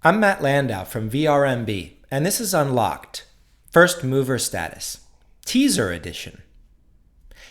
I'm Matt Landau from VRMB, and this is Unlocked, First Mover Status, Teaser Edition.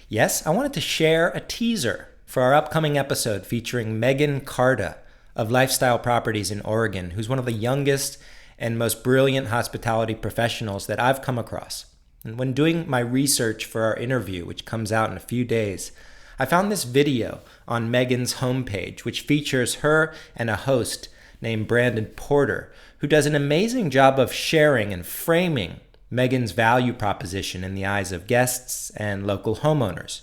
Yes, I wanted to share a teaser for our upcoming episode featuring Megan Carda of Lifestyle Properties in Oregon, who's one of the youngest and most brilliant hospitality professionals that I've come across. And when doing my research for our interview, which comes out in a few days, I found this video on Megan's homepage, which features her and a host named Brandon Porter, who does an amazing job of sharing and framing Megan's value proposition in the eyes of guests and local homeowners.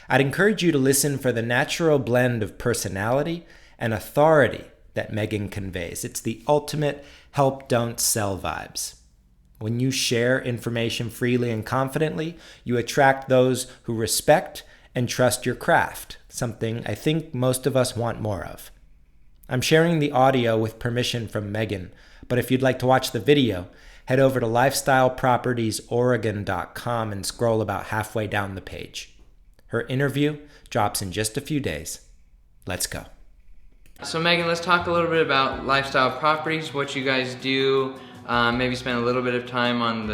I'd encourage you to listen for the natural blend of personality and authority that Megan conveys. It's the ultimate help, don't sell vibes. When you share information freely and confidently, you attract those who respect and trust your craft, something I think most of us want more of. I'm sharing the audio with permission from Megan, but if you'd like to watch the video, head over to lifestylepropertiesoregon.com and scroll about halfway down the page. Her interview drops in just a few days. Let's go. So Megan, let's talk a little bit about Lifestyle Properties, what you guys do, maybe spend a little bit of time on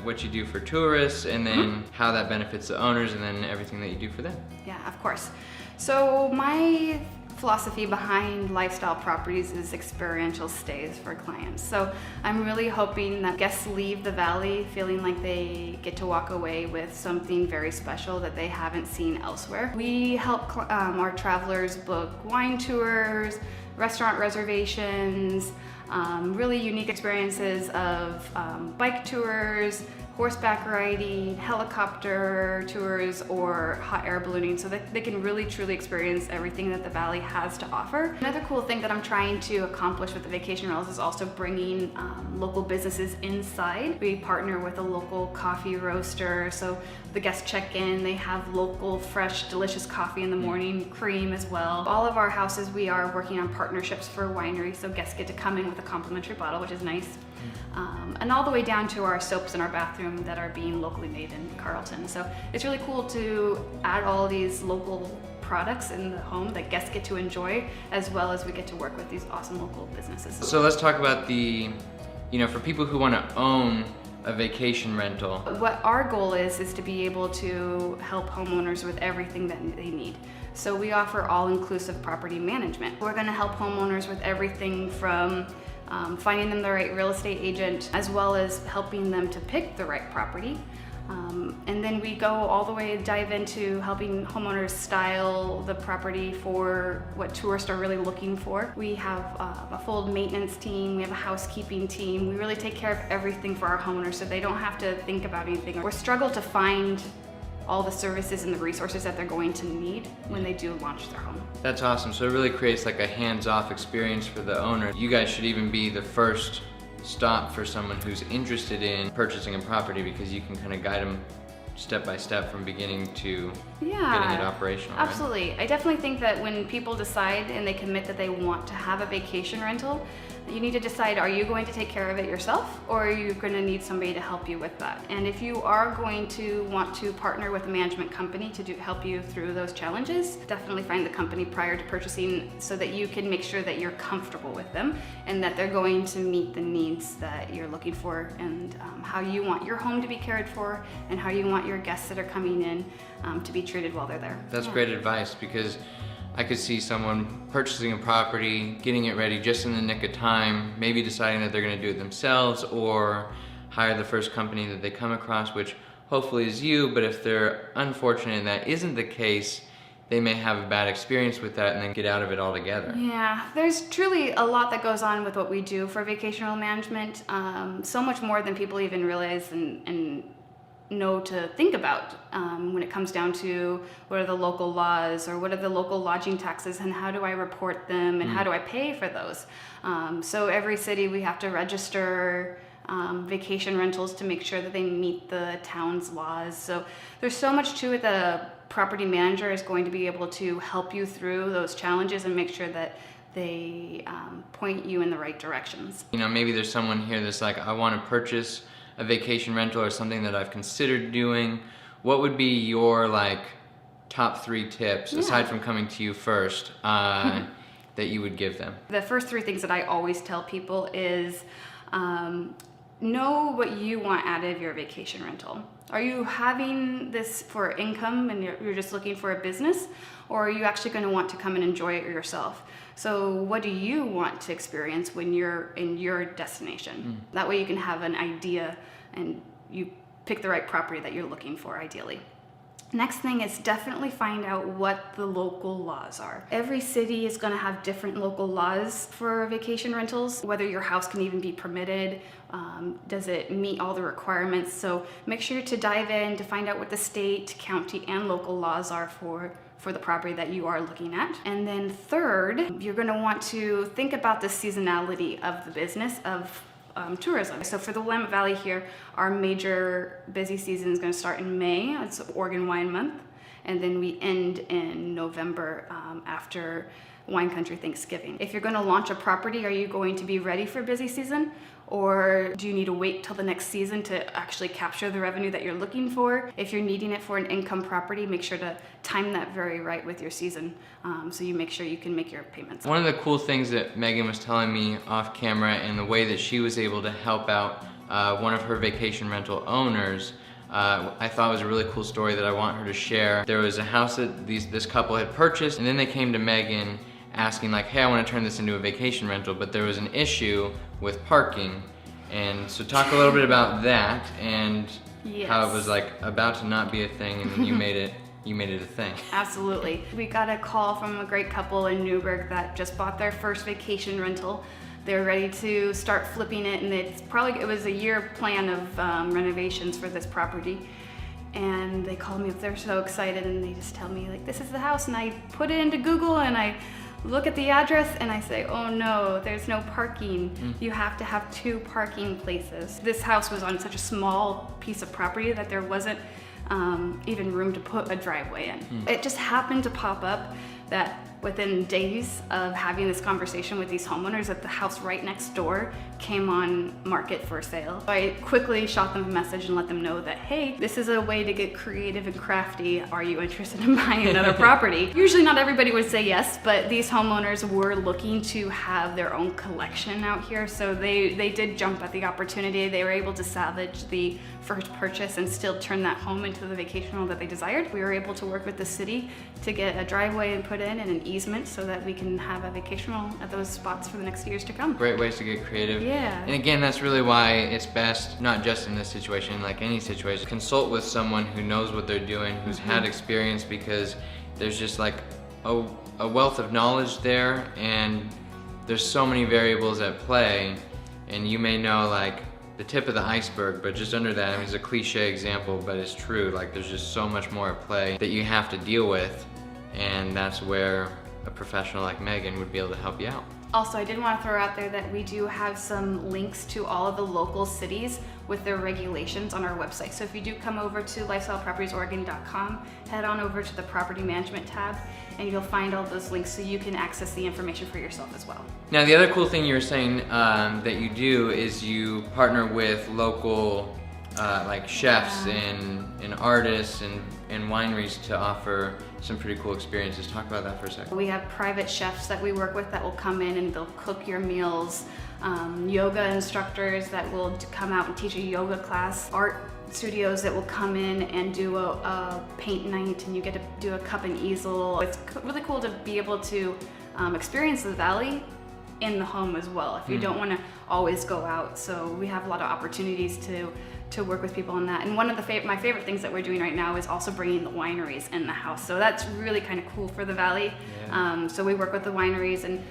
what you do for tourists, and then how that benefits the owners, and then everything that you do for them. Yeah, of course. So my philosophy behind Lifestyle Properties is experiential stays for clients. So I'm really hoping that guests leave the Valley feeling like they get to walk away with something very special that they haven't seen elsewhere. We help our travelers book wine tours, restaurant reservations, really unique experiences of bike tours, horseback riding, helicopter tours, or hot air ballooning, so that they can really truly experience everything that the Valley has to offer. Another cool thing that I'm trying to accomplish with the vacation rentals is also bringing local businesses inside. We partner with a local coffee roaster, so the guests check in, they have local, fresh, delicious coffee in the morning, cream as well. All of our houses, we are working on partnerships for wineries, so guests get to come in with a complimentary bottle, which is nice. And all the way down to our soaps in our bathroom that are being locally made in Carlton. So it's really cool to add all these local products in the home that guests get to enjoy, as well as we get to work with these awesome local businesses. So let's talk about for people who want to own a vacation rental. What our goal is to be able to help homeowners with everything that they need. So we offer all-inclusive property management. We're going to help homeowners with everything from finding them the right real estate agent, as well as helping them to pick the right property. And then we go all the way and dive into helping homeowners style the property for what tourists are really looking for. We have a full maintenance team, we have a housekeeping team. We really take care of everything for our homeowners so they don't have to think about anything or struggle to find all the services and the resources that they're going to need when they do launch their home. That's awesome. So it really creates like a hands-off experience for the owner. You guys should even be the first stop for someone who's interested in purchasing a property, because you can kind of guide them step by step from beginning to getting it operational. Absolutely. Right? I definitely think that when people decide and they commit that they want to have a vacation rental, you need to decide, are you going to take care of it yourself, or are you going to need somebody to help you with that? And if you are going to want to partner with a management company to help you through those challenges, definitely find the company prior to purchasing so that you can make sure that you're comfortable with them and that they're going to meet the needs that you're looking for, and how you want your home to be cared for, and how you want your guests that are coming in to be treated while they're there. That's great advice, because I could see someone purchasing a property, getting it ready just in the nick of time, maybe deciding that they're going to do it themselves or hire the first company that they come across, which hopefully is you, but if they're unfortunate and that isn't the case, they may have a bad experience with that and then get out of it altogether. Yeah, there's truly a lot that goes on with what we do for vacation rental management, so much more than people even realize and know to think about when it comes down to what are the local laws, or what are the local lodging taxes, and how do I report them, and how do I pay for those. So every city we have to register vacation rentals to make sure that they meet the town's laws. So there's so much to it that a property manager is going to be able to help you through those challenges and make sure that they point you in the right directions. Maybe there's someone here that's like, I want to purchase a vacation rental or something that I've considered doing. What would be your top 3 tips, aside from coming to you first, that you would give them? The first three things that I always tell people is know what you want out of your vacation rental. Are you having this for income and you're just looking for a business, or are you actually going to want to come and enjoy it yourself? So what do you want to experience when you're in your destination? That way you can have an idea and you pick the right property that you're looking for ideally. Next thing is definitely find out what the local laws are. Every city is going to have different local laws for vacation rentals, whether your house can even be permitted, does it meet all the requirements. So make sure to dive in to find out what the state, county, and local laws are for the property that you are looking at. And then third, you're going to want to think about the seasonality of the business of tourism. So for the Willamette Valley here, our major busy season is going to start in May. It's Oregon Wine Month. And then we end in November after Wine Country Thanksgiving. If you're going to launch a property, are you going to be ready for busy season? Or do you need to wait till the next season to actually capture the revenue that you're looking for? If you're needing it for an income property, make sure to time that very right with your season so you make sure you can make your payments. One of the cool things that Megan was telling me off camera and the way that she was able to help out one of her vacation rental owners, I thought was a really cool story that I want her to share. There was a house that this couple had purchased, and then they came to Megan asking like, hey, I want to turn this into a vacation rental, but there was an issue with parking. And so talk a little bit about that and how it was like about to not be a thing, and then you made it a thing. Absolutely. We got a call from a great couple in Newburgh that just bought their first vacation rental. They're ready to start flipping it, and it was a year plan of renovations for this property. And they called me up, they're so excited, and they just tell me like, this is the house, and I put it into Google and I look at the address and I say, oh no, there's no parking. You have to have 2 parking places. This house was on such a small piece of property that there wasn't even room to put a driveway in. It just happened to pop up that within days of having this conversation with these homeowners, that the house right next door came on market for sale. I quickly shot them a message and let them know that, hey, this is a way to get creative and crafty. Are you interested in buying another property? Usually not everybody would say yes, but these homeowners were looking to have their own collection out here, so they did jump at the opportunity. They were able to salvage the first purchase and still turn that home into the vacation home that they desired. We were able to work with the city to get a driveway and put in and an easement so that we can have a vacation home at those spots for the next years to come. Great ways to get creative. Yeah. And again, that's really why it's best, not just in this situation, like any situation, consult with someone who knows what they're doing, who's had experience, because there's just like a wealth of knowledge there, and there's so many variables at play, and you may know like the tip of the iceberg, but just under that, I mean, it's a cliche example, but it's true. Like there's just so much more at play that you have to deal with, and that's where a professional like Megan would be able to help you out. Also, I did want to throw out there that we do have some links to all of the local cities with their regulations on our website. So if you do come over to lifestylepropertiesoregon.com, head on over to the property management tab, and you'll find all those links so you can access the information for yourself as well. Now, the other cool thing you were saying that you do is you partner with local like chefs and artists and wineries to offer some pretty cool experiences. Talk about that for a second. We have private chefs that we work with that will come in and they'll cook your meals, yoga instructors that will come out and teach a yoga class, art studios that will come in and do a paint night, and you get to do a cup and easel. It's really cool to be able to experience the valley in the home as well if you don't want to always go out. So we have a lot of opportunities to work with people on that. And one of my favorite things that we're doing right now is also bringing the wineries in the house. So that's really kind of cool for the valley. Yeah. So we work with the wineries and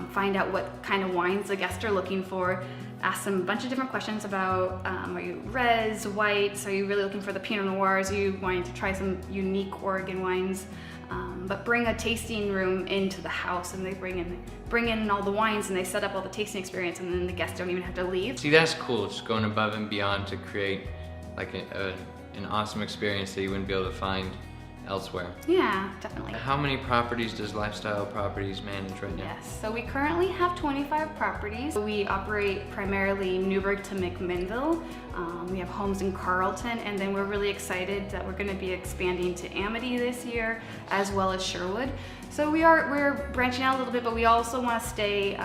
find out what kind of wines the guests are looking for. Ask them a bunch of different questions about, are you reds, whites? Are you really looking for the Pinot Noirs? Are you wanting to try some unique Oregon wines? But bring a tasting room into the house, and they bring in all the wines, and they set up all the tasting experience, and then the guests don't even have to leave. See, that's cool, just going above and beyond to create like an awesome experience that you wouldn't be able to find elsewhere. Yeah, definitely. How many properties does Lifestyle Properties manage right now? Yes, so we currently have 25 properties. We operate primarily Newburgh to McMinnville. We have homes in Carlton, and then we're really excited that we're going to be expanding to Amity this year, as well as Sherwood. So we're branching out a little bit, but we also want to stay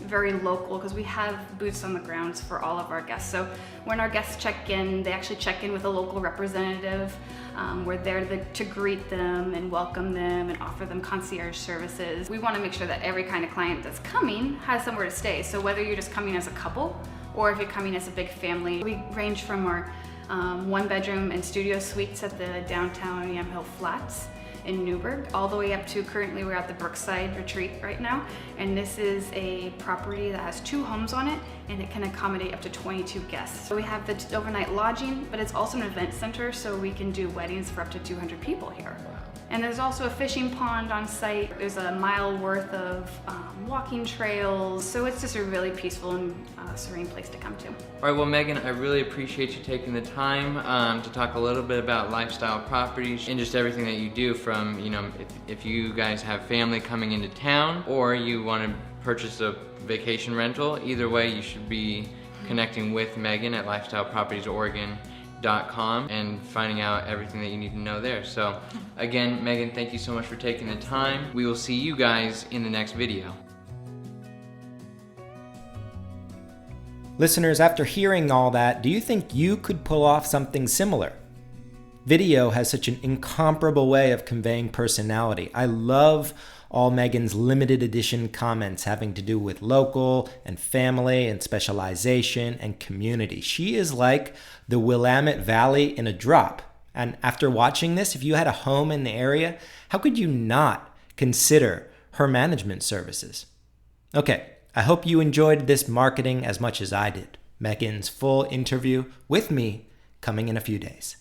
very local because we have boots on the grounds for all of our guests. So when our guests check in, they actually check in with a local representative. We're there to greet them and welcome them and offer them concierge services. We want to make sure that every kind of client that's coming has somewhere to stay. So whether you're just coming as a couple or if you're coming as a big family, we range from our 1-bedroom and studio suites at the downtown Yamhill Flats in Newburgh, all the way up to currently we're at the Brookside Retreat right now. And this is a property that has 2 homes on it and it can accommodate up to 22 guests. So we have the overnight lodging, but it's also an event center, so we can do weddings for up to 200 people here. And there's also a fishing pond on site. There's a mile worth of walking trails. So it's just a really peaceful and serene place to come to. All right, well, Megan, I really appreciate you taking the time to talk a little bit about Lifestyle Properties and just everything that you do from, if you guys have family coming into town or you want to purchase a vacation rental, either way, you should be connecting with Megan at lifestylepropertiesoregon.com and finding out everything that you need to know there. So again, Megan, thank you so much for taking the time. We will see you guys in the next video. Listeners, after hearing all that, do you think you could pull off something similar? Video has such an incomparable way of conveying personality. I love all Megan's limited edition comments having to do with local and family and specialization and community. She is like the Willamette Valley in a drop. And after watching this, if you had a home in the area, how could you not consider her management services? Okay, I hope you enjoyed this marketing as much as I did. Megan's full interview with me coming in a few days.